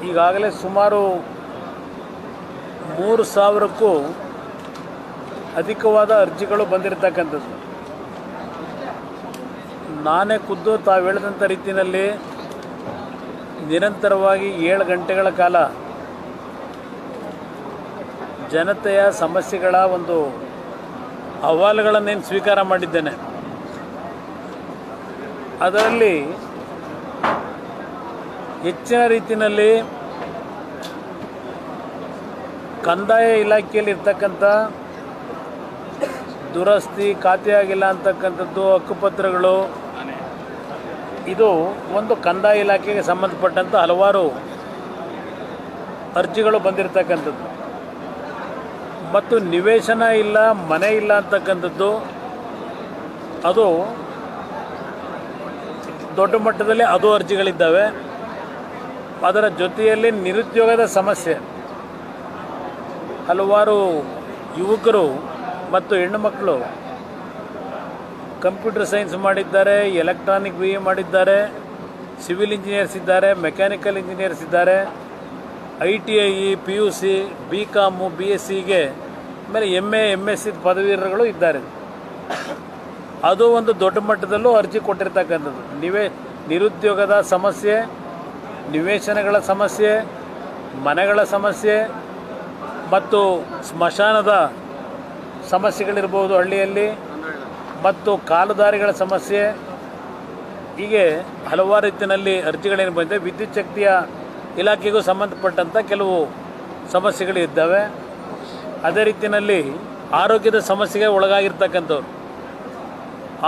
ಈಗಾಗಲೇ ಸುಮಾರು 3,000ಕ್ಕೂ ಅಧಿಕವಾದ ಅರ್ಜಿಗಳು ಬಂದಿರತಕ್ಕಂಥದ್ದು. ನಾನೇ ಖುದ್ದು ತಾವು ಹೇಳಿದಂಥ ರೀತಿಯಲ್ಲಿ ನಿರಂತರವಾಗಿ 7 ಗಂಟೆಗಳ ಕಾಲ ಜನತೆಯ ಸಮಸ್ಯೆಗಳ ಒಂದು ಅಹವಾಲುಗಳನ್ನೇನು ಸ್ವೀಕಾರ ಮಾಡಿದ್ದೇನೆ. ಅದರಲ್ಲಿ ಹೆಚ್ಚಿನ ರೀತಿಯಲ್ಲಿ ಕಂದಾಯ ಇಲಾಖೆಯಲ್ಲಿ ಇರ್ತಕ್ಕಂಥ ದುರಸ್ತಿ, ಖಾತೆಯಾಗಿಲ್ಲ ಅಂತಕ್ಕಂಥದ್ದು, ಹಕ್ಕುಪತ್ರಗಳು, ಇದು ಒಂದು ಕಂದಾಯ ಇಲಾಖೆಗೆ ಸಂಬಂಧಪಟ್ಟಂಥ ಹಲವಾರು ಅರ್ಜಿಗಳು ಬಂದಿರತಕ್ಕಂಥದ್ದು. ಮತ್ತು ನಿವೇಶನ ಇಲ್ಲ, ಮನೆ ಇಲ್ಲ ಅಂತಕ್ಕಂಥದ್ದು, ಅದು ದೊಡ್ಡ ಮಟ್ಟದಲ್ಲಿ ಅದು ಅರ್ಜಿಗಳಿದ್ದಾವೆ. ಅದರ ಜೊತೆಯಲ್ಲಿ ನಿರುದ್ಯೋಗದ ಸಮಸ್ಯೆ, ಹಲವಾರು ಯುವಕರು ಮತ್ತು ಹೆಣ್ಣುಮಕ್ಕಳು ಕಂಪ್ಯೂಟರ್ ಸೈನ್ಸ್ ಮಾಡಿದ್ದಾರೆ, ಎಲೆಕ್ಟ್ರಾನಿಕ್ BA ಮಾಡಿದ್ದಾರೆ, ಸಿವಿಲ್ ಇಂಜಿನಿಯರ್ಸ್ ಇದ್ದಾರೆ, ಮೆಕ್ಯಾನಿಕಲ್ ಇಂಜಿನಿಯರ್ಸ್ ಇದ್ದಾರೆ, ITI, PUC, BCom, BScಗೆ ಆಮೇಲೆ MA, MSc ಪದವೀಧರಗಳು ಇದ್ದಾರೆ. ಅದು ಒಂದು ದೊಡ್ಡ ಮಟ್ಟದಲ್ಲೂ ಅರ್ಜಿ ಕೊಟ್ಟಿರ್ತಕ್ಕಂಥದ್ದು. ನಿರುದ್ಯೋಗದ ಸಮಸ್ಯೆ, ನಿವೇಶನಗಳ ಸಮಸ್ಯೆ, ಮನೆಗಳ ಸಮಸ್ಯೆ ಮತ್ತು ಸ್ಮಶಾನದ ಸಮಸ್ಯೆಗಳಿರ್ಬೋದು ಹಳ್ಳಿಯಲ್ಲಿ, ಮತ್ತು ಕಾಲುದಾರಿಗಳ ಸಮಸ್ಯೆ, ಹೀಗೆ ಹಲವಾರು ರೀತಿಯಲ್ಲಿ ಅರ್ಜಿಗಳೇನು ಬಂದಿದೆ. ವಿದ್ಯುತ್ ಶಕ್ತಿಯ ಇಲಾಖೆಗೂ ಸಂಬಂಧಪಟ್ಟಂಥ ಕೆಲವು ಸಮಸ್ಯೆಗಳಿದ್ದಾವೆ. ಅದೇ ರೀತಿಯಲ್ಲಿ ಆರೋಗ್ಯದ ಸಮಸ್ಯೆಗೆ ಒಳಗಾಗಿರ್ತಕ್ಕಂಥವ್ರು,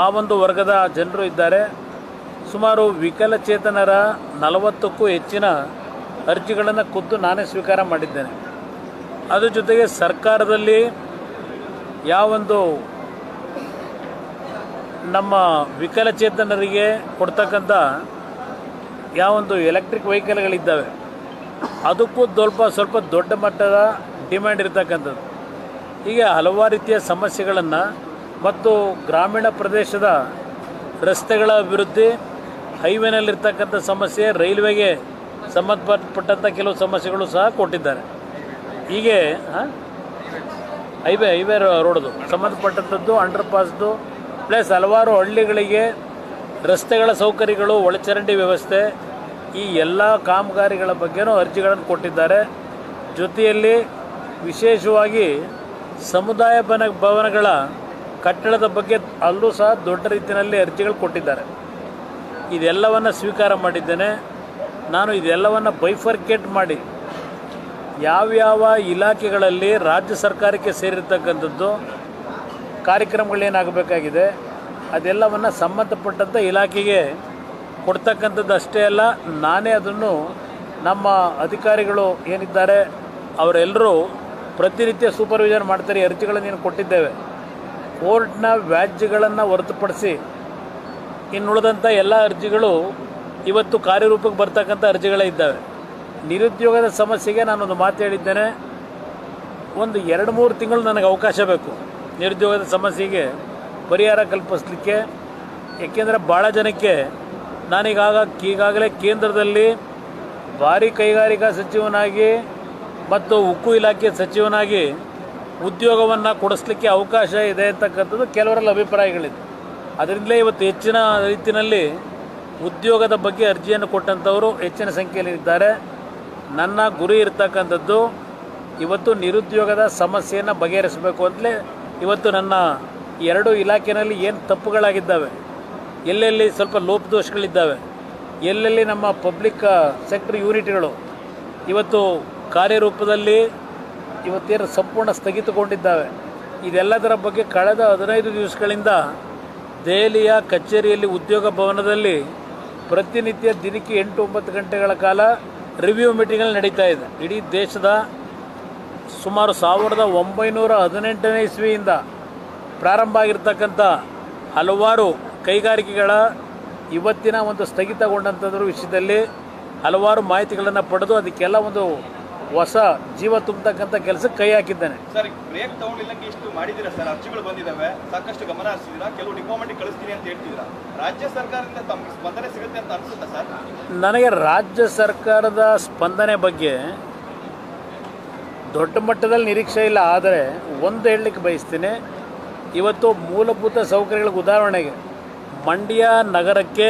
ಆ ಒಂದು ವರ್ಗದ ಜನರು ಇದ್ದಾರೆ. ಸುಮಾರು ವಿಕಲಚೇತನರ 40ಕ್ಕೂ ಹೆಚ್ಚಿನ ಅರ್ಜಿಗಳನ್ನು ಖುದ್ದು ನಾನೇ ಸ್ವೀಕಾರ ಮಾಡಿದ್ದೇನೆ. ಅದ್ರ ಜೊತೆಗೆ ಸರ್ಕಾರದಲ್ಲಿ ಯಾವೊಂದು ನಮ್ಮ ವಿಕಲಚೇತನರಿಗೆ ಕೊಡ್ತಕ್ಕಂಥ ಯಾವೊಂದು ಎಲೆಕ್ಟ್ರಿಕ್ ವೆಹಿಕಲ್ಗಳಿದ್ದಾವೆ, ಅದಕ್ಕೂ ಸ್ವಲ್ಪ ದೊಡ್ಡ ಮಟ್ಟದ ಡಿಮ್ಯಾಂಡ್ ಇರತಕ್ಕಂಥದ್ದು. ಹೀಗೆ ಹಲವಾರು ರೀತಿಯ ಸಮಸ್ಯೆಗಳನ್ನು ಮತ್ತು ಗ್ರಾಮೀಣ ಪ್ರದೇಶದ ರಸ್ತೆಗಳ ಅಭಿವೃದ್ಧಿ, ಹೈವೇನಲ್ಲಿರ್ತಕ್ಕಂಥ ಸಮಸ್ಯೆ, ರೈಲ್ವೆಗೆ ಸಂಬಂಧಪಟ್ಟಂಥ ಕೆಲವು ಸಮಸ್ಯೆಗಳು ಸಹ ಕೊಟ್ಟಿದ್ದಾರೆ. ಹೀಗೆ ಹೈವೇ ರೋಡ್ದು ಸಂಬಂಧಪಟ್ಟಂಥದ್ದು, ಅಂಡರ್ ಪಾಸ್ದು, ಪ್ಲಸ್ ಹಲವಾರು ಹಳ್ಳಿಗಳಿಗೆ ರಸ್ತೆಗಳ ಸೌಕರ್ಯಗಳು, ಒಳಚರಂಡಿ ವ್ಯವಸ್ಥೆ, ಈ ಎಲ್ಲ ಕಾಮಗಾರಿಗಳ ಬಗ್ಗೆನೂ ಅರ್ಜಿಗಳನ್ನು ಕೊಟ್ಟಿದ್ದಾರೆ. ಜೊತೆಯಲ್ಲಿ ವಿಶೇಷವಾಗಿ ಸಮುದಾಯ ಭವನಗಳ ಕಟ್ಟಡದ ಬಗ್ಗೆ ಅಲ್ಲೂ ಸಹ ದೊಡ್ಡ ರೀತಿಯಲ್ಲಿ ಅರ್ಜಿಗಳು ಕೊಟ್ಟಿದ್ದಾರೆ. ಇದೆಲ್ಲವನ್ನು ಸ್ವೀಕಾರ ಮಾಡಿದ್ದೇನೆ. ನಾನು ಇದೆಲ್ಲವನ್ನು ಬೈಫರ್ಕೇಟ್ ಮಾಡಿ ಯಾವ್ಯಾವ ಇಲಾಖೆಗಳಲ್ಲಿ ರಾಜ್ಯ ಸರ್ಕಾರಕ್ಕೆ ಸೇರಿರ್ತಕ್ಕಂಥದ್ದು ಕಾರ್ಯಕ್ರಮಗಳೇನಾಗಬೇಕಾಗಿದೆ ಅದೆಲ್ಲವನ್ನು ಸಂಬಂಧಪಟ್ಟಂಥ ಇಲಾಖೆಗೆ ಕೊಡ್ತಕ್ಕಂಥದ್ದು ಅಷ್ಟೇ ಅಲ್ಲ, ನಾನೇ ಅದನ್ನು ನಮ್ಮ ಅಧಿಕಾರಿಗಳು ಏನಿದ್ದಾರೆ ಅವರೆಲ್ಲರೂ ಪ್ರತಿನಿತ್ಯ ಸೂಪರ್ವಿಷನ್ ಮಾಡ್ತಾರೆ. ಅರ್ಜಿಗಳನ್ನು ಕೊಟ್ಟಿದ್ದೇವೆ. ಕೋರ್ಟ್ನ ವ್ಯಾಜ್ಯಗಳನ್ನು ಹೊರತುಪಡಿಸಿ ಇನ್ನುಳಿದಂಥ ಎಲ್ಲ ಅರ್ಜಿಗಳು ಇವತ್ತು ಕಾರ್ಯರೂಪಕ್ಕೆ ಬರ್ತಕ್ಕಂಥ ಅರ್ಜಿಗಳೇ ಇದ್ದಾವೆ. ನಿರುದ್ಯೋಗದ ಸಮಸ್ಯೆಗೆ ನಾನೊಂದು ಮಾತು ಹೇಳಿದ್ದೇನೆ. ಒಂದು 2-3 ತಿಂಗಳು ನನಗೆ ಅವಕಾಶ ಬೇಕು ನಿರುದ್ಯೋಗದ ಸಮಸ್ಯೆಗೆ ಪರಿಹಾರ ಕಲ್ಪಿಸಲಿಕ್ಕೆ. ಏಕೆಂದರೆ ಭಾಳ ಜನಕ್ಕೆ ಈಗಾಗಲೇ ಕೇಂದ್ರದಲ್ಲಿ ಭಾರಿ ಕೈಗಾರಿಕಾ ಸಚಿವನಾಗಿ ಮತ್ತು ಉಕ್ಕು ಇಲಾಖೆ ಸಚಿವನಾಗಿ ಉದ್ಯೋಗವನ್ನು ಕೊಡಿಸ್ಲಿಕ್ಕೆ ಅವಕಾಶ ಇದೆ ಅಂತಕ್ಕಂಥದ್ದು ಕೆಲವರೆಲ್ಲ ಅಭಿಪ್ರಾಯಗಳಿದೆ. ಅದರಿಂದಲೇ ಇವತ್ತು ಹೆಚ್ಚಿನ ರೀತಿಯಲ್ಲಿ ಉದ್ಯೋಗದ ಬಗ್ಗೆ ಅರ್ಜಿಯನ್ನು ಕೊಟ್ಟಂಥವರು ಹೆಚ್ಚಿನ ಸಂಖ್ಯೆಯಲ್ಲಿ ಇದ್ದಾರೆ. ನನ್ನ ಗುರಿ ಇರ್ತಕ್ಕಂಥದ್ದು ಇವತ್ತು ನಿರುದ್ಯೋಗದ ಸಮಸ್ಯೆಯನ್ನು ಬಗೆಹರಿಸಬೇಕು ಅಂತಲೇ ಇವತ್ತು ನನ್ನ 2 ಇಲಾಖೆಯಲ್ಲಿ ಏನು ತಪ್ಪುಗಳಾಗಿದ್ದಾವೆ, ಎಲ್ಲೆಲ್ಲಿ ಸ್ವಲ್ಪ ಲೋಪದೋಷಗಳಿದ್ದಾವೆ, ಎಲ್ಲೆಲ್ಲಿ ನಮ್ಮ ಪಬ್ಲಿಕ್ ಸೆಕ್ಟರ್ ಯೂನಿಟ್ಗಳು ಇವತ್ತು ಕಾರ್ಯರೂಪದಲ್ಲಿ ಇವತ್ತೇನು ಸಂಪೂರ್ಣ ಸ್ಥಗಿತಗೊಂಡಿದ್ದಾವೆ, ಇದೆಲ್ಲದರ ಬಗ್ಗೆ ಕಳೆದ 15 ದಿವಸಗಳಿಂದ ದೆಹಲಿಯ ಕಚೇರಿಯಲ್ಲಿ ಉದ್ಯೋಗ ಭವನದಲ್ಲಿ ಪ್ರತಿನಿತ್ಯ ದಿನಕ್ಕೆ 8-9 ಗಂಟೆಗಳ ಕಾಲ ರಿವ್ಯೂ ಮೀಟಿಂಗ್ಗಳು ನಡೀತಾ ಇದೆ. ಇಡೀ ದೇಶದ ಸುಮಾರು 1918ನೇ ಇಸ್ವಿಯಿಂದ ಪ್ರಾರಂಭ ಆಗಿರ್ತಕ್ಕಂಥ ಹಲವಾರು ಕೈಗಾರಿಕೆಗಳ ಇವತ್ತಿನ ಒಂದು ಸ್ಥಗಿತಗೊಂಡಂಥದ್ರ ವಿಷಯದಲ್ಲಿ ಹಲವಾರು ಮಾಹಿತಿಗಳನ್ನು ಪಡೆದು ಅದಕ್ಕೆಲ್ಲ ಒಂದು ಹೊಸ ಜೀವ ತುಂಬತಕ್ಕಂಥ ಕೆಲಸಕ್ಕೆ ಕೈ ಹಾಕಿದ್ದೇನೆ. ಸರ್, ಬ್ರೇಕ್ ತಗೊಂಡಿಲ್ಲಂಗೆ ಇಷ್ಟು ಮಾಡಿದ್ದೀರಾ ಸರ್, ಅರ್ಜಿಗಳು ಬಂದಿದ್ದಾವೆ, ಸಾಕಷ್ಟು ಗಮನ ಹರಿಸಿದ್ದೀರಾ, ಕೆಲವು ಡಿಪಾರ್ಟ್ಮೆಂಟ್ ಕಳಿಸ್ತೀನಿ ಅಂತ ಹೇಳ್ತಿದ್ದೀರಾ. ರಾಜ್ಯ ಸರ್ಕಾರದಿಂದ ತಮಗೆ ಸ್ಪಂದನೆ ಸಿಗುತ್ತೆ ಅಂತ ಅನ್ಸುತ್ತಾ ಸರ್? ನನಗೆ ರಾಜ್ಯ ಸರ್ಕಾರದ ಸ್ಪಂದನೆ ಬಗ್ಗೆ ದೊಡ್ಡ ಮಟ್ಟದಲ್ಲಿ ನಿರೀಕ್ಷೆ ಇಲ್ಲ. ಆದರೆ ಒಂದು ಹೇಳಲಿಕ್ಕೆ ಬಯಸ್ತೀನಿ, ಇವತ್ತು ಮೂಲಭೂತ ಸೌಕರ್ಯಗಳಿಗೆ ಉದಾಹರಣೆಗೆ ಮಂಡ್ಯ ನಗರಕ್ಕೆ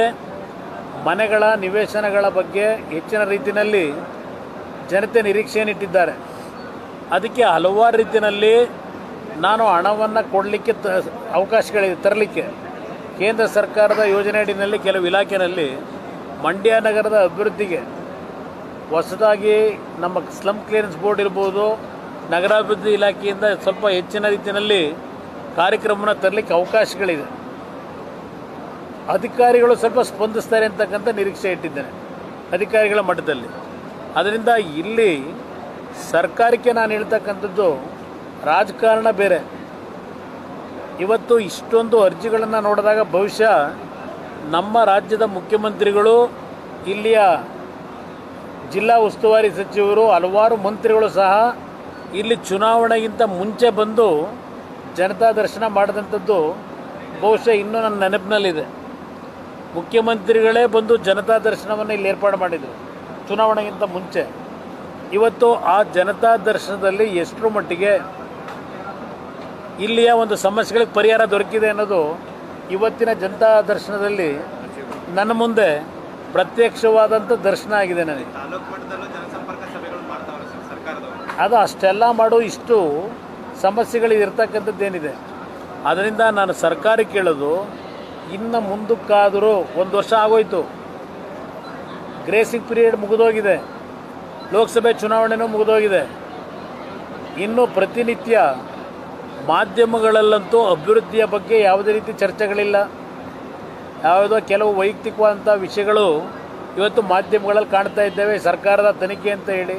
ಮನೆಗಳ ನಿವೇಶನಗಳ ಬಗ್ಗೆ ಹೆಚ್ಚಿನ ರೀತಿಯಲ್ಲಿ ಜನತೆ ನಿರೀಕ್ಷೆಯನ್ನಿಟ್ಟಿದ್ದಾರೆ. ಅದಕ್ಕೆ ಹಲವಾರು ರೀತಿಯಲ್ಲಿ ನಾನು ಹಣವನ್ನು ಕೊಡಲಿಕ್ಕೆ ಅವಕಾಶಗಳಿದೆ, ತರಲಿಕ್ಕೆ ಕೇಂದ್ರ ಸರ್ಕಾರದ ಯೋಜನೆ ಅಡಿಯಲ್ಲಿ ಕೆಲವು ಇಲಾಖೆಯಲ್ಲಿ ಮಂಡ್ಯ ನಗರದ ಅಭಿವೃದ್ಧಿಗೆ ಹೊಸದಾಗಿ ನಮ್ಮ ಸ್ಲಮ್ ಕ್ಲಿಯರೆನ್ಸ್ ಬೋರ್ಡ್ ಇರ್ಬೋದು, ನಗರಾಭಿವೃದ್ಧಿ ಇಲಾಖೆಯಿಂದ ಸ್ವಲ್ಪ ಹೆಚ್ಚಿನ ರೀತಿಯಲ್ಲಿ ಕಾರ್ಯಕ್ರಮವನ್ನು ತರಲಿಕ್ಕೆ ಅವಕಾಶಗಳಿದೆ. ಅಧಿಕಾರಿಗಳು ಸ್ವಲ್ಪ ಸ್ಪಂದಿಸ್ತಾರೆ ಅಂತಕ್ಕಂಥ ನಿರೀಕ್ಷೆ ಇಟ್ಟಿದ್ದೇನೆ ಅಧಿಕಾರಿಗಳ ಮಟ್ಟದಲ್ಲಿ. ಅದರಿಂದ ಇಲ್ಲಿ ಸರ್ಕಾರಕ್ಕೆ ನಾನು ಹೇಳ್ತಕ್ಕಂಥದ್ದು, ರಾಜಕಾರಣ ಬೇರೆ. ಇವತ್ತು ಇಷ್ಟೊಂದು ಅರ್ಜಿಗಳನ್ನು ನೋಡಿದಾಗ ಬಹುಶಃ ನಮ್ಮ ರಾಜ್ಯದ ಮುಖ್ಯಮಂತ್ರಿಗಳು, ಇಲ್ಲಿಯ ಜಿಲ್ಲಾ ಉಸ್ತುವಾರಿ ಸಚಿವರು, ಹಲವಾರು ಮಂತ್ರಿಗಳು ಸಹ ಇಲ್ಲಿ ಚುನಾವಣೆಗಿಂತ ಮುಂಚೆ ಬಂದು ಜನತಾ ದರ್ಶನ ಮಾಡಿದಂಥದ್ದು ಬಹುಶಃ ಇನ್ನೂ ನನ್ನ ನೆನಪಿನಲ್ಲಿದೆ. ಮುಖ್ಯಮಂತ್ರಿಗಳೇ ಬಂದು ಜನತಾ ದರ್ಶನವನ್ನು ಇಲ್ಲಿ ಏರ್ಪಾಡು ಮಾಡಿದರು ಚುನಾವಣೆಗಿಂತ ಮುಂಚೆ. ಇವತ್ತು ಆ ಜನತಾ ದರ್ಶನದಲ್ಲಿ ಎಷ್ಟರ ಮಟ್ಟಿಗೆ ಇಲ್ಲಿಯ ಒಂದು ಸಮಸ್ಯೆಗಳಿಗೆ ಪರಿಹಾರ ದೊರಕಿದೆ ಅನ್ನೋದು ಇವತ್ತಿನ ಜನತಾ ದರ್ಶನದಲ್ಲಿ ನನ್ನ ಮುಂದೆ ಪ್ರತ್ಯಕ್ಷವಾದಂಥ ದರ್ಶನ ಆಗಿದೆ ನನಗೆ. ಅದು ಅಷ್ಟೆಲ್ಲ ಮಾಡೋ ಇಷ್ಟು ಸಮಸ್ಯೆಗಳಿರ್ತಕ್ಕಂಥದ್ದೇನಿದೆ. ಅದರಿಂದ ನಾನು ಸರ್ಕಾರಕ್ಕೆ ಕೇಳೋದು, ಇನ್ನು ಮುಂದಕ್ಕಾದರೂ 1 ವರ್ಷ ಆಗೋಯ್ತು, ಗ್ರೇಸಿಂಗ್ ಪೀರಿಯಡ್ ಮುಗಿದೋಗಿದೆ, ಲೋಕಸಭೆ ಚುನಾವಣೆನೂ ಮುಗಿದೋಗಿದೆ. ಇನ್ನು ಪ್ರತಿನಿತ್ಯ ಮಾಧ್ಯಮಗಳಲ್ಲಂತೂ ಅಭಿವೃದ್ಧಿಯ ಬಗ್ಗೆ ಯಾವುದೇ ರೀತಿ ಚರ್ಚೆಗಳಿಲ್ಲ. ಯಾವುದೋ ಕೆಲವು ವೈಯಕ್ತಿಕವಾದಂಥ ವಿಷಯಗಳು ಇವತ್ತು ಮಾಧ್ಯಮಗಳಲ್ಲಿ ಕಾಣ್ತಾ ಇದ್ದೇವೆ, ಸರ್ಕಾರದ ತನಿಖೆ ಅಂತ ಹೇಳಿ.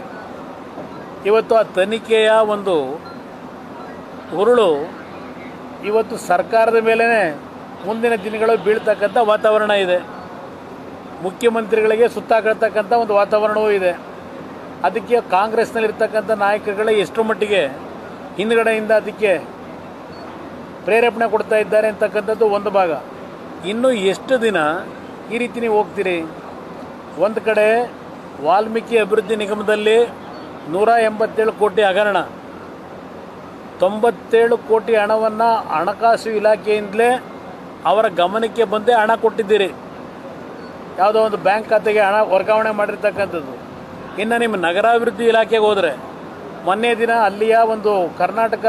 ಇವತ್ತು ಆ ತನಿಖೆಯ ಒಂದು ಉರುಳು ಇವತ್ತು ಸರ್ಕಾರದ ಮೇಲೇ ಮುಂದಿನ ದಿನಗಳು ಬೀಳ್ತಕ್ಕಂಥ ವಾತಾವರಣ ಇದೆ. ಮುಖ್ಯಮಂತ್ರಿಗಳಿಗೆ ಸುತ್ತಾಕತಕ್ಕಂಥ ಒಂದು ವಾತಾವರಣವೂ ಇದೆ. ಅದಕ್ಕೆ ಕಾಂಗ್ರೆಸ್ನಲ್ಲಿರ್ತಕ್ಕಂಥ ನಾಯಕರುಗಳೇ ಎಷ್ಟರ ಮಟ್ಟಿಗೆ ಹಿಂದುಗಡೆಯಿಂದ ಅದಕ್ಕೆ ಪ್ರೇರೇಪಣೆ ಕೊಡ್ತಾ ಇದ್ದಾರೆ ಅಂತಕ್ಕಂಥದ್ದು ಒಂದು ಭಾಗ. ಇನ್ನೂ ಎಷ್ಟು ದಿನ ಈ ರೀತಿ ನೀವು ಹೋಗ್ತೀರಿ? ಒಂದು ಕಡೆ ವಾಲ್ಮೀಕಿ ಅಭಿವೃದ್ಧಿ ನಿಗಮದಲ್ಲಿ 187 ಕೋಟಿ ಹಗರಣ, 97 ಕೋಟಿ ಹಣವನ್ನು ಹಣಕಾಸು ಇಲಾಖೆಯಿಂದಲೇ ಅವರ ಗಮನಕ್ಕೆ ಬಂದೇ ಹಣ ಕೊಟ್ಟಿದ್ದೀರಿ. ಯಾವುದೋ ಒಂದು ಬ್ಯಾಂಕ್ ಖಾತೆಗೆ ಹಣ ವರ್ಗಾವಣೆ ಮಾಡಿರ್ತಕ್ಕಂಥದ್ದು. ಇನ್ನು ನಿಮ್ಮ ನಗರಾಭಿವೃದ್ಧಿ ಇಲಾಖೆಗೆ ಹೋದರೆ, ಮೊನ್ನೆ ದಿನ ಅಲ್ಲಿಯ ಒಂದು ಕರ್ನಾಟಕ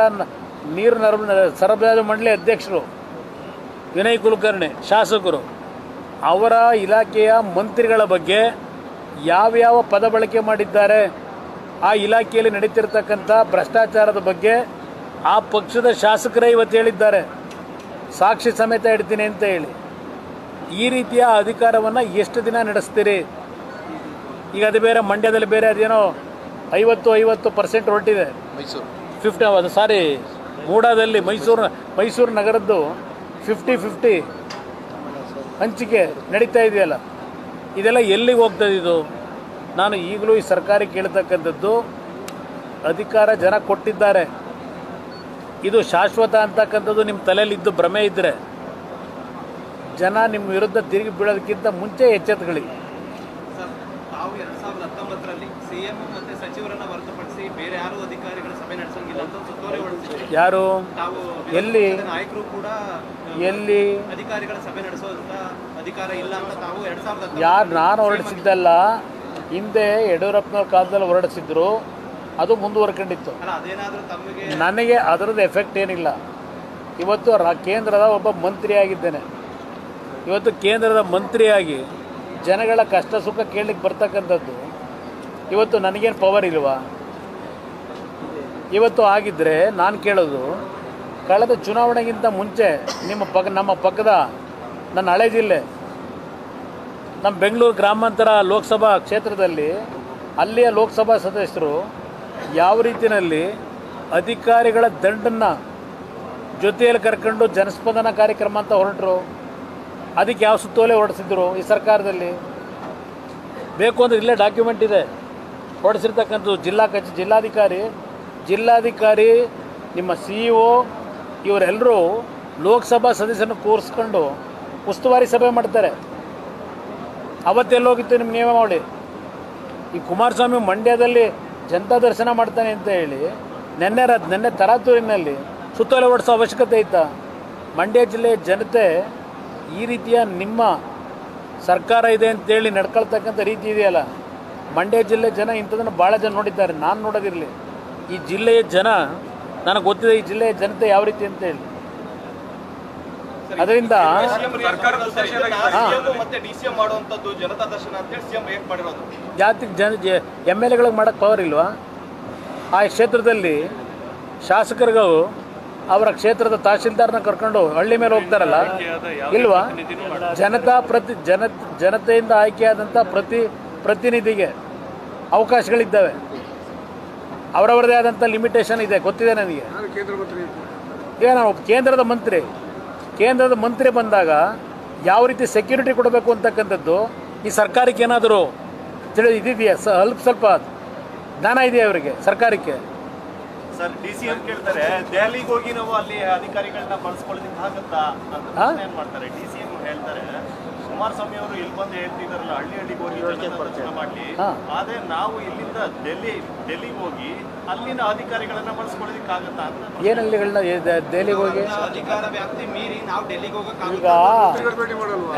ನೀರು ಸರಬರಾಜು ಮಂಡಳಿ ಅಧ್ಯಕ್ಷರು ವಿನಯ್ ಕುಲಕರ್ಣಿ ಶಾಸಕರು, ಅವರ ಇಲಾಖೆಯ ಮಂತ್ರಿಗಳ ಬಗ್ಗೆ ಯಾವ್ಯಾವ ಪದ ಬಳಕೆ ಮಾಡಿದ್ದಾರೆ, ಆ ಇಲಾಖೆಯಲ್ಲಿ ನಡೀತಿರ್ತಕ್ಕಂಥ ಭ್ರಷ್ಟಾಚಾರದ ಬಗ್ಗೆ ಆ ಪಕ್ಷದ ಶಾಸಕರೇ ಇವತ್ತು ಹೇಳಿದ್ದಾರೆ, ಸಾಕ್ಷಿ ಸಮೇತ ಇಡ್ತೀನಿ ಅಂತ ಹೇಳಿ. ಈ ರೀತಿಯ ಅಧಿಕಾರವನ್ನು ಎಷ್ಟು ದಿನ ನಡೆಸ್ತೀರಿ? ಈಗ ಅದು ಬೇರೆ, ಮಂಡ್ಯದಲ್ಲಿ ಬೇರೆ ಅದೇನೋ 50% ಹೊರಟಿದೆ, 50 ಅದು ಸಾರಿ ಮೂಡಾದಲ್ಲಿ ಮೈಸೂರು ನಗರದ್ದು 50-50 ಹಂಚಿಕೆ ನಡೀತಾ ಇದೆಯಲ್ಲ, ಇದೆಲ್ಲ ಎಲ್ಲಿಗೆ ಹೋಗ್ತದೆ ಇದು? ನಾನು ಈಗಲೂ ಈ ಸರ್ಕಾರಕ್ಕೆ ಕೇಳ್ತಕ್ಕಂಥದ್ದು, ಅಧಿಕಾರ ಜನ ಕೊಟ್ಟಿದ್ದಾರೆ, ಇದು ಶಾಶ್ವತ ಅಂತಕ್ಕಂಥದ್ದು ನಿಮ್ಮ ತಲೆಯಲ್ಲಿದ್ದು ಭ್ರಮೆ ಇದ್ದರೆ ಜನ ನಿಮ್ಮ ವಿರುದ್ಧ ತಿರುಗಿ ಬೀಳೋದಕ್ಕಿಂತ ಮುಂಚೆ ಎಚ್ಚೆತ್ತುಗಳಿ. ತಾವು 2019ರಲ್ಲಿ ಸಿಎಂ ಮತ್ತು ಸಚಿವರನ್ನು ಹೊರತುಪಡಿಸಿ ಬೇರೆ ಯಾರು ಅಧಿಕಾರಿಗಳ ಸಭೆ ನಡೆಸಂಗಿಲ್ಲ ಅಂತ ಸುತ್ತೋಲೆ ಹೊರಡಿಸಿದ್ರು. ಯಾರು? ತಾವು ಎಲ್ಲಿ? ನಾಯಕರು ಕೂಡ ಎಲ್ಲಿ ಅಧಿಕಾರಿಗಳ ಸಭೆ ನಡೆಸೋದಂತ ಅಧಿಕಾರ ಇಲ್ಲ ಅಂತ ತಾವು 2019 ಯಾರು? ನಾನು ಹೊರಡಿಸಿದ್ದಲ್ಲ, ಹಿಂದೆ ಯಡಿಯೂರಪ್ಪನವ್ರ ಕಾಲದಲ್ಲಿ ಹೊರಡಿಸಿದ್ರು, ಅದು ಮುಂದುವರ್ಕೊಂಡಿತ್ತು. ನನಗೆ ಅದರದ್ದು ಎಫೆಕ್ಟ್ ಏನಿಲ್ಲ. ಇವತ್ತು ಕೇಂದ್ರದ ಒಬ್ಬ ಮಂತ್ರಿಯಾಗಿದ್ದೇನೆ. ಇವತ್ತು ಕೇಂದ್ರದ ಮಂತ್ರಿಯಾಗಿ ಜನಗಳ ಕಷ್ಟ ಸುಖ ಕೇಳಲಿಕ್ಕೆ ಬರ್ತಕ್ಕಂಥದ್ದು ಇವತ್ತು ನನಗೇನು ಪವರ್ ಇಲ್ವಾ? ಇವತ್ತು ಆಗಿದ್ದರೆ ನಾನು ಕೇಳೋದು, ಕಳೆದ ಚುನಾವಣೆಗಿಂತ ಮುಂಚೆ ನಮ್ಮ ಪಕ್ಕದ ನನ್ನ ಹಳೆ ಜಿಲ್ಲೆ, ನಮ್ಮ ಬೆಂಗಳೂರು ಗ್ರಾಮಾಂತರ ಲೋಕಸಭಾ ಕ್ಷೇತ್ರದಲ್ಲಿ ಅಲ್ಲಿಯ ಲೋಕಸಭಾ ಸದಸ್ಯರು ಯಾವ ರೀತಿಯಲ್ಲಿ ಅಧಿಕಾರಿಗಳ ದಂಡನ್ನು ಜೊತೆಯಲ್ಲಿ ಕರ್ಕೊಂಡು ಜನಸ್ಪಂದನ ಕಾರ್ಯಕ್ರಮ ಅಂತ ಹೊರಟರು, ಅದಕ್ಕೆ ಯಾವ ಸುತ್ತೋಲೆ ಹೊರಡಿಸಿದ್ರು ಈ ಸರ್ಕಾರದಲ್ಲಿ? ಬೇಕು ಅಂದರೆ ಇಲ್ಲೇ ಡಾಕ್ಯುಮೆಂಟ್ ಇದೆ. ಹೊಡೆಸಿರ್ತಕ್ಕಂಥದ್ದು ಜಿಲ್ಲಾಧಿಕಾರಿ ನಿಮ್ಮ CEO ಇವರೆಲ್ಲರೂ ಲೋಕಸಭಾ ಸದಸ್ಯರನ್ನು ಕೂರಿಸ್ಕೊಂಡು ಉಸ್ತುವಾರಿ ಸಭೆ ಮಾಡ್ತಾರೆ. ಅವತ್ತೆಲ್ಲೋಗಿತ್ತು ನಿಮ್ಮ ನಿಯಮಾವಳಿ? ಈ ಕುಮಾರಸ್ವಾಮಿ ಮಂಡ್ಯದಲ್ಲಿ ಜನತಾ ದರ್ಶನ ಮಾಡ್ತಾನೆ ಅಂತ ಹೇಳಿ ನೆನ್ನೆ ತರಾತೂರಿನಲ್ಲಿ ಸುತ್ತೋಲೆ ಹೊಡೆಸೋ ಅವಶ್ಯಕತೆ ಇತ್ತಾ? ಮಂಡ್ಯ ಜಿಲ್ಲೆಯ ಜನತೆ ಈ ರೀತಿಯ ನಿಮ್ಮ ಸರ್ಕಾರ ಇದೆ ಅಂತೇಳಿ ನಡ್ಕೊಳ್ತಕ್ಕಂಥ ರೀತಿ ಇದೆಯಲ್ಲ, ಮಂಡ್ಯ ಜಿಲ್ಲೆ ಜನ ಇಂಥದನ್ನು ಭಾಳ ಜನ ನೋಡಿದ್ದಾರೆ. ನಾನು ನೋಡೋದಿರಲಿ, ಈ ಜಿಲ್ಲೆಯ ಜನ ನನಗೆ ಗೊತ್ತಿದೆ ಈ ಜಿಲ್ಲೆಯ ಜನತೆ ಯಾವ ರೀತಿ ಅಂತೇಳಿ. ಅದರಿಂದ ಜಾತಿ MLAಗಳಿಗೆ ಮಾಡೋಕ್ಕೆ ಪವರ್ ಇಲ್ವಾ? ಆ ಕ್ಷೇತ್ರದಲ್ಲಿ ಶಾಸಕರಿಗೂ ಅವರ ಕ್ಷೇತ್ರದ ತಹಶೀಲ್ದಾರ್ನ ಕರ್ಕೊಂಡು ಹಳ್ಳಿ ಮೇಲೆ ಹೋಗ್ತಾರಲ್ಲ, ಇಲ್ವಾ? ಜನತೆಯಿಂದ ಆಯ್ಕೆಯಾದಂಥ ಪ್ರತಿನಿಧಿಗೆ ಅವಕಾಶಗಳಿದ್ದಾವೆ, ಅವರವರದೇ ಆದಂಥ ಲಿಮಿಟೇಷನ್ ಇದೆ, ಗೊತ್ತಿದೆ ನನಗೆ. ಈಗ ನಾನು ಕೇಂದ್ರದ ಮಂತ್ರಿ ಬಂದಾಗ ಯಾವ ರೀತಿ ಸೆಕ್ಯೂರಿಟಿ ಕೊಡಬೇಕು ಅಂತಕ್ಕಂಥದ್ದು ಈ ಸರ್ಕಾರಕ್ಕೆ ಏನಾದರೂ ಇದಿದೆಯಾ? ಸ್ವಲ್ಪ ಜ್ಞಾನ ಇದೆಯಾ ಅವರಿಗೆ ಸರ್ಕಾರಕ್ಕೆ? ಸರ್, DCM ಕೇಳ್ತಾರೆ, ದೆಹಲಿಗೆ ಹೋಗಿ ನಾವು ಅಲ್ಲಿ ಅಧಿಕಾರಿಗಳನ್ನ ಬಳಸ್ಕೊಳ್ಳೋದಕ್ಕೆ ಆಗುತ್ತಾ ಅಂತ ಏನ್ ಮಾಡ್ತಾರೆ. DCM ಹೇಳ್ತಾರೆ, ಕುಮಾರಸ್ವಾಮಿ ಅವರು ಇಲ್ಲಿ ಬಂದು ಹೇಳ್ತಿದಾರಲ್ಲ, ಹಳ್ಳಿಗೆ ಹೋಗಿ ದರ್ಶನ ಮಾಡ್ಲಿ, ಆದ್ರೆ ನಾವು ಇಲ್ಲಿಂದ ಡೆಲ್ಲಿಗೆ ಹೋಗಿ ಅಲ್ಲಿನ ಅಧಿಕಾರಿಗಳನ್ನ ಬಳಸ್ಕೊಳ್ಳೋದಕ್ಕೆ ಆಗುತ್ತಾ ಅಂತ. ಏನ್ ಹಳ್ಳಿಗಳನ್ನ ದೆಹಲಿಗೆ ಹೋಗಿ? ಅಧಿಕಾರ ವ್ಯಾಪ್ತಿ ಮೀರಿ ನಾವು ಡೆಲ್ಲಿಗೆ ಹೋಗಕ್ಕೆ ಈಗ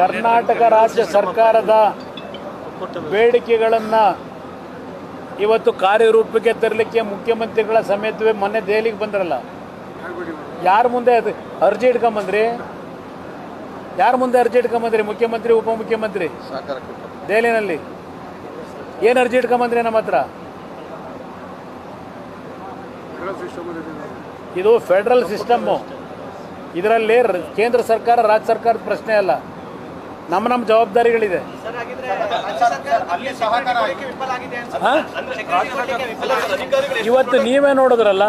ಕರ್ನಾಟಕ ರಾಜ್ಯ ಸರ್ಕಾರದ ಬೇಡಿಕೆಗಳನ್ನು ಇವತ್ತು ಕಾರ್ಯರೂಪಕ್ಕೆ ತರಲಿಕ್ಕೆ ಮುಖ್ಯಮಂತ್ರಿಗಳ ಸಮೇತವೇ ಮೊನ್ನೆ ದೆಹಲಿಗೆ ಬಂದ್ರಲ್ಲ, ಯಾರ ಮುಂದೆ ಅದು ಅರ್ಜಿ ಇಟ್ಕೊಂಬಂದ್ರಿ? ಮುಖ್ಯಮಂತ್ರಿ ಉಪಮುಖ್ಯಮಂತ್ರಿ ದೆಹಲಿನಲ್ಲಿ ಏನು ಅರ್ಜಿ ಇಟ್ಕೊಂಬಂದ್ರಿ ನಮ್ಮ ಹತ್ರ? ಇದು ಫೆಡರಲ್ ಸಿಸ್ಟಮ್ಮು. ಇದರಲ್ಲಿ ಕೇಂದ್ರ ಸರ್ಕಾರ ರಾಜ್ಯ ಸರ್ಕಾರದ ಪ್ರಶ್ನೆ ಅಲ್ಲ, ನಮ್ಮ ಜವಾಬ್ದಾರಿಗಳಿದೆ. ಇವತ್ತು ನೀವೇ ನೋಡಿದ್ರಲ್ಲ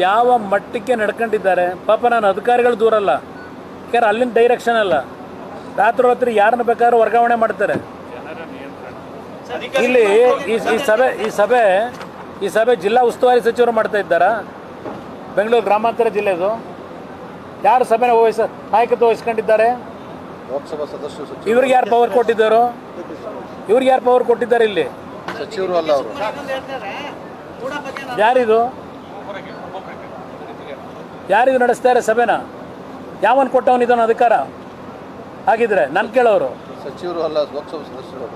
ಯಾವ ಮಟ್ಟಕ್ಕೆ ನಡ್ಕೊಂಡಿದ್ದಾರೆ. ಪಾಪ ನಾನು ಅಧಿಕಾರಿಗಳು ದೂರ ಅಲ್ಲ, ಯಾಕಂದ್ರೆ ಅಲ್ಲಿನ ಡೈರೆಕ್ಷನ್ ಅಲ್ಲ, ರಾತ್ರಿ ಯಾರನ್ನ ಬೇಕಾದ್ರೂ ವರ್ಗಾವಣೆ ಮಾಡ್ತಾರೆ. ಇಲ್ಲಿ ಈ ಸಭೆ ಜಿಲ್ಲಾ ಉಸ್ತುವಾರಿ ಸಚಿವರು ಮಾಡ್ತಾ ಇದ್ದಾರಾ? ಬೆಂಗಳೂರು ಗ್ರಾಮಾಂತರ ಜಿಲ್ಲೆದು ಯಾರು ಸಭೆನ ನಾಯಕತ್ವ ವಹಿಸ್ಕೊಂಡಿದ್ದಾರೆ? ಲೋಕಸಭಾ ಸದಸ್ಯರು. ಇವ್ರಿಗೆ ಯಾರು ಪವರ್ ಕೊಟ್ಟಿದ್ದಾರೆ? ಇಲ್ಲಿ ಸಚಿವರು ಅಲ್ಲ ಅವರು. ಯಾರಿದು ನಡೆಸ್ತಾರೆ ಸಭೆನ? ಯಾವನ್ ಕೊಟ್ಟವನಿದ್ದಾನ ಅಧಿಕಾರ? ಹಾಗಿದ್ರೆ ನಾನು ಕೇಳೋರು ಸಚಿವರು ಅಲ್ಲ, ಲೋಕಸಭಾ ಸದಸ್ಯರು.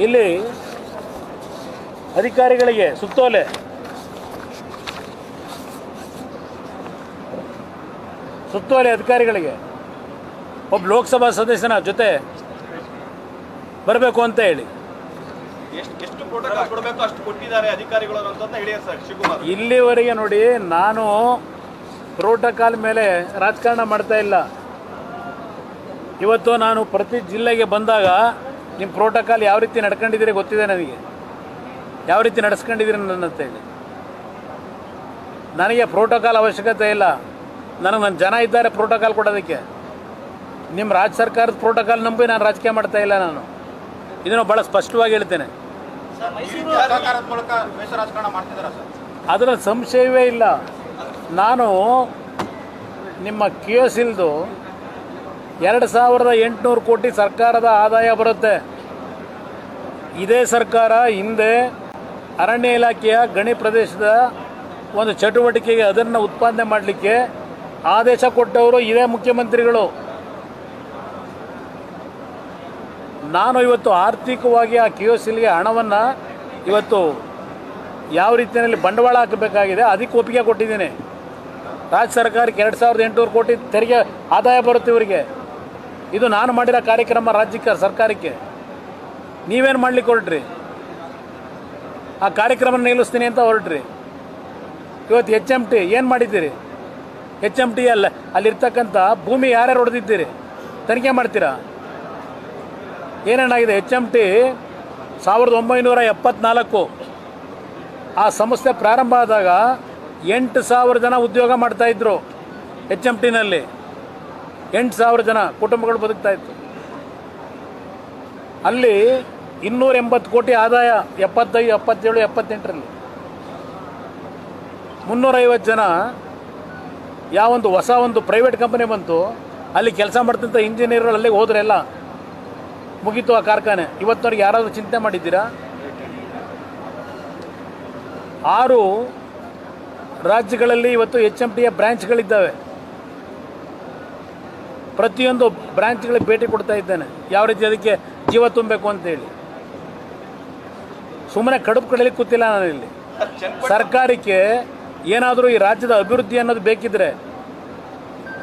ಇಲ್ಲಿ ಅಧಿಕಾರಿಗಳಿಗೆ ಸುತ್ತೋಲೆ, ಅಧಿಕಾರಿಗಳಿಗೆ ಒಬ್ಬ ಲೋಕಸಭಾ ಸದಸ್ಯನ ಜೊತೆ ಬರಬೇಕು ಅಂತ ಹೇಳಿ ಎಷ್ಟು ಪ್ರೋಟೋಕಾಲ್ ಕೊಡಬೇಕು ಅಷ್ಟು ಕೊಟ್ಟಿದ್ದಾರೆ ಅಧಿಕಾರಿಗಳು ಅಂತ ಹೇಳಿ ಸರ್ ಶಿವಕುಮಾರ್. ಇಲ್ಲಿವರೆಗೆ ನೋಡಿ, ನಾನು ಪ್ರೋಟೋಕಾಲ್ ಮೇಲೆ ರಾಜಕಾರಣ ಮಾಡ್ತಾ ಇಲ್ಲ. ಇವತ್ತು ನಾನು ಪ್ರತಿ ಜಿಲ್ಲೆಗೆ ಬಂದಾಗ ನಿಮ್ಮ ಪ್ರೋಟೋಕಾಲ್ ಯಾವ ರೀತಿ ನಡ್ಕೊಂಡಿದ್ದೀರಿ ಗೊತ್ತಿದೆ ನನಗೆ, ಯಾವ ರೀತಿ ನಡೆಸ್ಕೊಂಡಿದ್ದೀರಿ ನನ್ನಂತೇಳಿ. ನನಗೆ ಪ್ರೋಟೋಕಾಲ್ ಅವಶ್ಯಕತೆ ಇಲ್ಲ. ನನ್ನ ಜನ ಇದ್ದಾರೆ ಪ್ರೋಟೋಕಾಲ್ ಕೊಡೋದಕ್ಕೆ. ನಿಮ್ಮ ರಾಜ್ಯ ಸರ್ಕಾರದ ಪ್ರೋಟೋಕಾಲ್ ನಂಬಿ ನಾನು ರಾಜಕೀಯ ಮಾಡ್ತಾ ಇಲ್ಲ. ನಾನು ಇದನ್ನು ಭಾಳ ಸ್ಪಷ್ಟವಾಗಿ ಹೇಳ್ತೇನೆ. ಅದರ ಸಂಶಯವೇ ಇಲ್ಲ. ನಾನು ನಿಮ್ಮ QSILದು 2800 ಕೋಟಿ ಸರ್ಕಾರದ ಆದಾಯ ಬರುತ್ತೆ. ಇದೇ ಸರ್ಕಾರ ಹಿಂದೆ ಅರಣ್ಯ ಇಲಾಖೆಯ ಗಣಿ ಪ್ರದೇಶದ ಒಂದು ಚಟುವಟಿಕೆಗೆ ಅದನ್ನು ಉತ್ಪಾದನೆ ಮಾಡಲಿಕ್ಕೆ ಆದೇಶ ಕೊಟ್ಟವರು ಇದೇ ಮುಖ್ಯಮಂತ್ರಿಗಳು. ನಾನು ಇವತ್ತು ಆರ್ಥಿಕವಾಗಿ ಆ QSILಗೆ ಹಣವನ್ನು ಇವತ್ತು ಯಾವ ರೀತಿಯಲ್ಲಿ ಬಂಡವಾಳ ಹಾಕಬೇಕಾಗಿದೆ ಅದಕ್ಕೆ ಒಪ್ಪಿಗೆ ಕೊಟ್ಟಿದ್ದೀನಿ. ರಾಜ್ಯ ಸರ್ಕಾರಕ್ಕೆ 2800 ಕೋಟಿ ತೆರಿಗೆ ಆದಾಯ ಬರುತ್ತೆ ಇವರಿಗೆ. ಇದು ನಾನು ಮಾಡಿರೋ ಕಾರ್ಯಕ್ರಮ ರಾಜ್ಯಕ್ಕೆ ಸರ್ಕಾರಕ್ಕೆ. ನೀವೇನು ಮಾಡ್ಲಿಕ್ಕೆ ಹೊರಟ್ರಿ? ಆ ಕಾರ್ಯಕ್ರಮ ನಿಲ್ಲಿಸ್ತೀನಿ ಅಂತ ಹೊರಟ್ರಿ. ಇವತ್ತು HMT ಏನು ಮಾಡಿದ್ದೀರಿ? HMT ಅಲ್ಲಿರ್ತಕ್ಕಂಥ ಭೂಮಿ ಯಾರ್ಯಾರು ಹೊಡೆದಿದ್ದೀರಿ ತನಿಖೆ ಮಾಡ್ತೀರಾ? ಏನೇನಾಗಿದೆ? HMT 1974 ಆ ಸಂಸ್ಥೆ ಪ್ರಾರಂಭ ಆದಾಗ 8,000 ಜನ ಉದ್ಯೋಗ ಮಾಡ್ತಾಯಿದ್ರು. HMTನಲ್ಲಿ 8,000 ಜನ ಕುಟುಂಬಗಳು ಬದುಕ್ತಾಯಿತ್ತು. ಅಲ್ಲಿ 280 ಕೋಟಿ ಆದಾಯ 75, 77, 78ರಲ್ಲಿ 350 ಜನ ಯಾವೊಂದು ಹೊಸ ಒಂದು ಪ್ರೈವೇಟ್ ಕಂಪನಿ ಬಂತು, ಅಲ್ಲಿ ಕೆಲಸ ಮಾಡ್ತಿದ್ದ ಇಂಜಿನಿಯರ್ಗಳು ಅಲ್ಲಿಗೆ ಹೋದ್ರೆ ಎಲ್ಲ ಮುಗೀತು ಆ ಕಾರ್ಖಾನೆ. ಇವತ್ತವ್ರಿಗೆ ಯಾರಾದರೂ ಚಿಂತೆ ಮಾಡಿದ್ದೀರಾ? 6 ರಾಜ್ಯಗಳಲ್ಲಿ ಇವತ್ತು HMTಯ ಬ್ರ್ಯಾಂಚ್ಗಳಿದ್ದಾವೆ. ಪ್ರತಿಯೊಂದು ಬ್ರ್ಯಾಂಚ್ಗಳಿಗೆ ಭೇಟಿ ಕೊಡ್ತಾ ಇದ್ದೇನೆ, ಯಾವ ರೀತಿ ಅದಕ್ಕೆ ಜೀವ ತುಂಬಬೇಕು ಅಂತೇಳಿ. ಸುಮ್ಮನೆ ಕಡುಬು ಕಡಲಿಕ್ಕೆ ಕೂತಿಲ್ಲ ನಾನು ಇಲ್ಲಿ. ಸರ್ಕಾರಕ್ಕೆ ಏನಾದರೂ ಈ ರಾಜ್ಯದ ಅಭಿವೃದ್ಧಿ ಅನ್ನೋದು ಬೇಕಿದ್ರೆ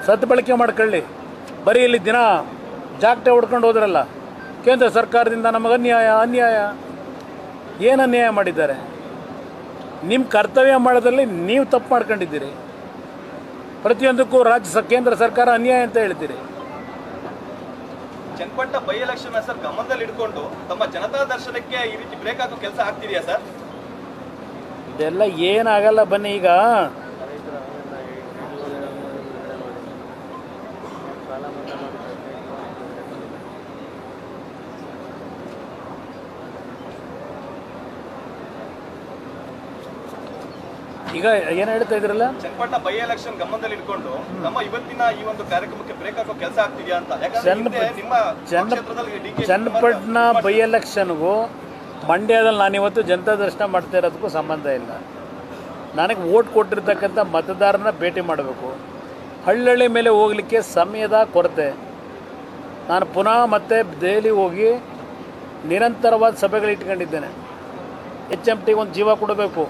ಸದ್ಬಳಕೆ ಮಾಡ್ಕೊಳ್ಳಿ. ಬರೀ ಇಲ್ಲಿ ದಿನ ಜಾಗಟೆ ಹೊಡ್ಕೊಂಡು ಹೋದ್ರಲ್ಲ, ಕೇಂದ್ರ ಸರ್ಕಾರದಿಂದ ನಮಗೆ ಅನ್ಯಾಯ ಏನು ಅನ್ಯಾಯ ಮಾಡಿದ್ದಾರೆ? ನಿಮ್ಮ ಕರ್ತವ್ಯ ಮಾಡೋದ್ರಲ್ಲಿ ನೀವು ತಪ್ಪು ಮಾಡ್ಕೊಂಡಿದ್ದೀರಿ. ಪ್ರತಿಯೊಂದಕ್ಕೂ ಕೇಂದ್ರ ಸರ್ಕಾರ ಅನ್ಯಾಯ ಅಂತ ಹೇಳ್ತೀರಿ. ಚನ್ನಪಟ್ಟಣ ಬೈ ಎಲೆಕ್ಷನ್ ಸರ್ ಗಮನದಲ್ಲಿ ಇಟ್ಕೊಂಡು ತಮ್ಮ ಜನತಾ ದರ್ಶನಕ್ಕೆ ಈ ರೀತಿ ಬ್ರೇಕ್ ಹಾಕೋ ಕೆಲಸ ಆಗ್ತಿದೆಯಾ ಸರ್? ಇದೆಲ್ಲ ಏನಾಗಲ್ಲ ಬನ್ನಿ. ಈಗ ಏನು ಹೇಳ್ತಾ ಇದ್ರಲ್ಲ, ಚನ್ನಪಟ್ಟಣ ಬೈ ಎಲೆಕ್ಷನ್ ಗಮನದಲ್ಲಿ ಇಟ್ಕೊಂಡು ನಮ್ಮ ಇವತ್ತಿನ ಈ ಒಂದು ಕಾರ್ಯಕ್ರಮಕ್ಕೆ ಬ್ರೇಕ್ ಹಾಕೋ ಕೆಲಸ ಆಗ್ತಿದೆಯಾ ಅಂತ. ಯಾಕಂದ್ರೆ ನಿಮ್ಮ ಚನ್ನಪಟ್ಟಣ ಬೈ ಎಲೆಕ್ಷನ್ಗೂ ಮಂಡ್ಯದಲ್ಲಿ ನಾನಿವತ್ತು ಜನತಾ ದರ್ಶನ ಮಾಡ್ತಾ ಇರೋದಕ್ಕೂ ಸಂಬಂಧ ಇಲ್ಲ. ನನಗೆ ವೋಟ್ ಕೊಟ್ಟಿರ್ತಕ್ಕಂಥ ಮತದಾರನ ಭೇಟಿ ಮಾಡಬೇಕು. ಹಳ್ಳಿ ಮೇಲೆ ಹೋಗಲಿಕ್ಕೆ ಸಮಯದ ಕೊರತೆ. ನಾನು ಪುನಃ ಮತ್ತೆ ದೆಹಲಿ ಹೋಗಿ ನಿರಂತರವಾದ ಸಭೆಗಳು ಇಟ್ಕೊಂಡಿದ್ದೇನೆ. HMTಗೆ ಒಂದು ಜೀವ ಕೊಡಬೇಕು.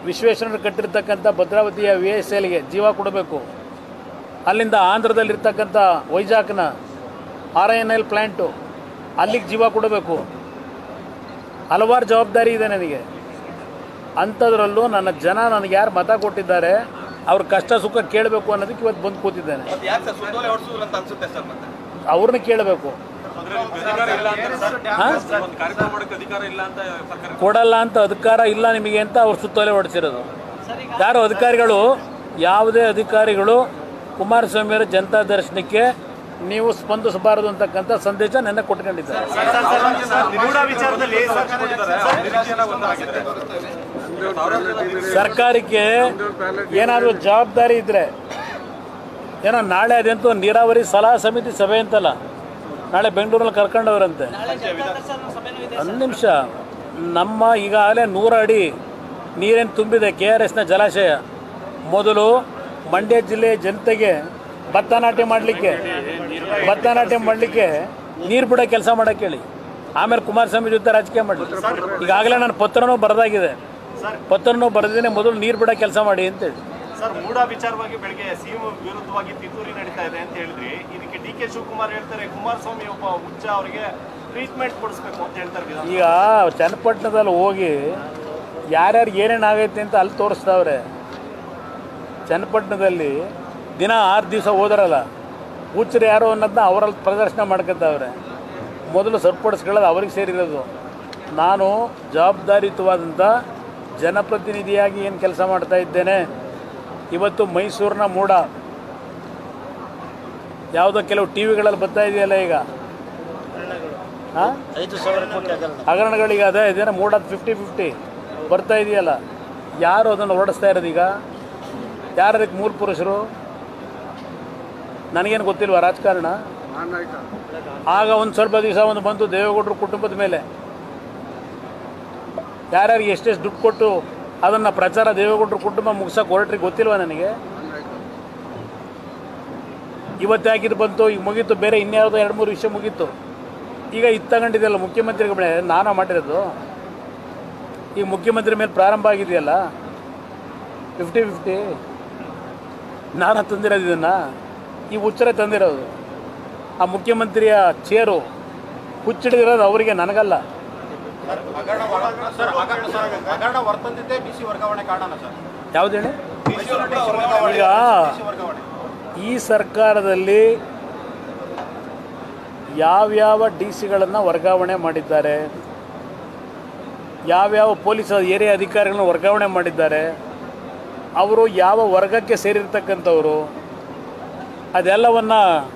ವಿಶ್ವೇಶ್ವರಯ್ಯನವರು ಕಟ್ಟಿರ್ತಕ್ಕಂಥ ಭದ್ರಾವತಿಯ VSLಗೆ ಜೀವ ಕೊಡಬೇಕು. ಅಲ್ಲಿಂದ ಆಂಧ್ರದಲ್ಲಿರ್ತಕ್ಕಂಥ ವೈಜಾಗ್ನ RINL ಪ್ಲ್ಯಾಂಟು ಅಲ್ಲಿಗೆ ಜೀವ ಕೊಡಬೇಕು. ಹಲವಾರು ಜವಾಬ್ದಾರಿ ಇದೆ ನನಗೆ. ಅಂಥದ್ರಲ್ಲೂ ನನ್ನ ಜನ ನನಗೆ ಯಾರು ಮತ ಕೊಟ್ಟಿದ್ದಾರೆ ಅವ್ರ ಕಷ್ಟ ಸುಖ ಕೇಳಬೇಕು ಅನ್ನೋದಕ್ಕೆ ಇವತ್ತು ಬಂದು ಕೂತಿದ್ದೇನೆ. ಅವ್ರನ್ನ ಕೇಳಬೇಕು. ಕೊಡಲ್ಲ ಅಂತ ಅಧಿಕಾರ ಇಲ್ಲ ನಿಮಗೆ ಅಂತ ಅವ್ರು ಸುತ್ತೋಲೆ ಹೊಡೆಸಿರೋದು. ಯಾರು ಅಧಿಕಾರಿಗಳು, ಯಾವುದೇ ಅಧಿಕಾರಿಗಳು ಕುಮಾರಸ್ವಾಮಿಯವರ ಜನತಾ ದರ್ಶನಕ್ಕೆ ನೀವು ಸ್ಪಂದಿಸಬಾರದು ಅಂತಕ್ಕಂಥ ಸಂದೇಶ ನೆನ್ನೆ ಕೊಟ್ಕೊಂಡಿದ್ದಾರೆ. ಸರ್ಕಾರಕ್ಕೆ ಏನಾದರೂ ಜವಾಬ್ದಾರಿ ಇದ್ದರೆ ಏನೋ ನಾಳೆ ಅದಂತೂ ನೀರಾವರಿ ಸಲಹಾ ಸಮಿತಿ ಸಭೆ ಅಂತಲ್ಲ, ನಾಳೆ ಬೆಂಗಳೂರಲ್ಲಿ ಕರ್ಕೊಂಡವ್ರಂತೆ. 1 ನಿಮಿಷ. ನಮ್ಮ ಈಗಾಗಲೇ 100 ಅಡಿ ನೀರೇನು ತುಂಬಿದೆ KRSನ ಜಲಾಶಯ. ಮೊದಲು ಮಂಡ್ಯ ಜಿಲ್ಲೆಯ ಜನತೆಗೆ ಭತ್ತ ನಾಟ್ಯ ಮಾಡಲಿಕ್ಕೆ ನೀರು ಬಿಡೋ ಕೆಲಸ ಮಾಡೋಕ್ಕೆ ಹೇಳಿ. ಆಮೇಲೆ ಕುಮಾರಸ್ವಾಮಿ ಜೊತೆ ರಾಜಕೀಯ ಮಾಡಲಿ. ಈಗಾಗಲೇ ನಾನು ಪತ್ರನೂ ಬರೆದಿದ್ದೀನಿ. ಮೊದಲು ನೀರು ಬಿಡೋ ಕೆಲಸ ಮಾಡಿ ಅಂತೇಳಿ. ಸರ್, ಮೂಡ ವಿಚಾರವಾಗಿ ಬೆಳಗ್ಗೆ CM ವಿರುದ್ಧವಾಗಿ ಪಿತೂರಿ ನಡೀತಾ ಇದೆ ಅಂತ ಹೇಳಿದ್ರಿ. ಇದಕ್ಕೆ DK ಶಿವಕುಮಾರ್ ಹೇಳ್ತಾರೆ ಕುಮಾರಸ್ವಾಮಿ ಒಬ್ಬ ಹುಚ್ಚ, ಅವರಿಗೆ ಟ್ರೀಟ್ಮೆಂಟ್ ಕೊಡಿಸ್ಬೇಕು ಅಂತ ಹೇಳ್ತಾರೆ. ಈಗ ಚನ್ನಪಟ್ಟಣದಲ್ಲಿ ಹೋಗಿ ಯಾರ್ಯಾರಿಗೆ ಏನೇನು ಆಗೈತೆ ಅಂತ ಅಲ್ಲಿ ತೋರಿಸ್ತಾವ್ರೆ. ಚನ್ನಪಟ್ಟಣದಲ್ಲಿ ದಿನ 6 ದಿವಸ ಹೋದ್ರಲ್ಲ, ಹುಚ್ಚರು ಯಾರು ಅನ್ನೋದನ್ನ ಅವರಲ್ಲಿ ಪ್ರದರ್ಶನ ಮಾಡ್ಕೊತಾವ್ರೆ. ಮೊದಲು ಸರಿಪಡಿಸ್ಕೊಳ್ಳೋದು ಅವ್ರಿಗೆ ಸೇರಿರೋದು. ನಾನು ಜವಾಬ್ದಾರಿಯುತವಾದಂಥ ಜನಪ್ರತಿನಿಧಿಯಾಗಿ ಏನು ಕೆಲಸ ಮಾಡ್ತಾ ಇದ್ದೇನೆ. ಇವತ್ತು ಮೈಸೂರಿನ ಮೂಡ ಯಾವುದೋ ಕೆಲವು TVಗಳಲ್ಲಿ ಬರ್ತಾ ಇದೆಯಲ್ಲ, ಈಗ 5,000 ಕೋಟಿ ಹಗರಣಗಳಿಗೆ ಅದೇ ಇದೇನೋ ಮೂಡ 50-50 ಬರ್ತಾ ಇದೆಯಲ್ಲ, ಯಾರು ಅದನ್ನು ಹೊರಡಿಸ್ತಾ ಇರೋದು? ಈಗ ಯಾರು ಅದಕ್ಕೆ ಮೂಲ ಪುರುಷರು? ನನಗೇನು ಗೊತ್ತಿಲ್ವ ರಾಜಕಾರಣ? ಆಗ ಒಂದು ಸ್ವಲ್ಪ ದಿವಸ ಒಂದು ಬಂತು ದೇವೇಗೌಡರು ಕುಟುಂಬದ ಮೇಲೆ ಯಾರ್ಯಾರಿಗೆ ಎಷ್ಟೆಷ್ಟು ದುಡ್ಡು ಕೊಟ್ಟು ಅದನ್ನು ಪ್ರಚಾರ ದೇವೇಗೌಡರು ಕುಟುಂಬ ಮುಗಿಸೋಕೆ ಹೊರಟ್ರಿಗೆ ಗೊತ್ತಿಲ್ವ ನನಗೆ? ಇವತ್ತು ಯಾಕಿದು ಬಂತು, ಈಗ ಮುಗೀತು. ಬೇರೆ ಇನ್ಯಾವುದೋ 2-3 ವಿಷಯ ಮುಗೀತು. ಈಗ ಇದು ತಗೊಂಡಿದೆಯಲ್ಲ ಮುಖ್ಯಮಂತ್ರಿಗಳ ನಾನು ಮಾಡಿರೋದು. ಈಗ ಮುಖ್ಯಮಂತ್ರಿ ಮೇಲೆ ಪ್ರಾರಂಭ ಆಗಿದೆಯಲ್ಲ 50-50. ನಾನು ತಂದಿರೋದು ಇದನ್ನು, ಈ ಹುಚ್ಚರೇ ತಂದಿರೋದು. ಆ ಮುಖ್ಯಮಂತ್ರಿಯ ಚೇರು ಹುಚ್ಚಿಡಿದಿರೋದು ಅವರಿಗೆ, ನನಗಲ್ಲ. ಯಾವ್ದು ಹೇಳಿ? ಈಗ ಈ ಸರ್ಕಾರದಲ್ಲಿ ಯಾವ್ಯಾವ DCಗಳನ್ನು ವರ್ಗಾವಣೆ ಮಾಡಿದ್ದಾರೆ, ಯಾವ್ಯಾವ ಪೊಲೀಸ್ ಏರಿಯಾ ಅಧಿಕಾರಿಗಳನ್ನ ವರ್ಗಾವಣೆ ಮಾಡಿದ್ದಾರೆ, ಅವರು ಯಾವ ವರ್ಗಕ್ಕೆ ಸೇರಿರ್ತಕ್ಕಂಥವರು, ಅದೆಲ್ಲವನ್ನು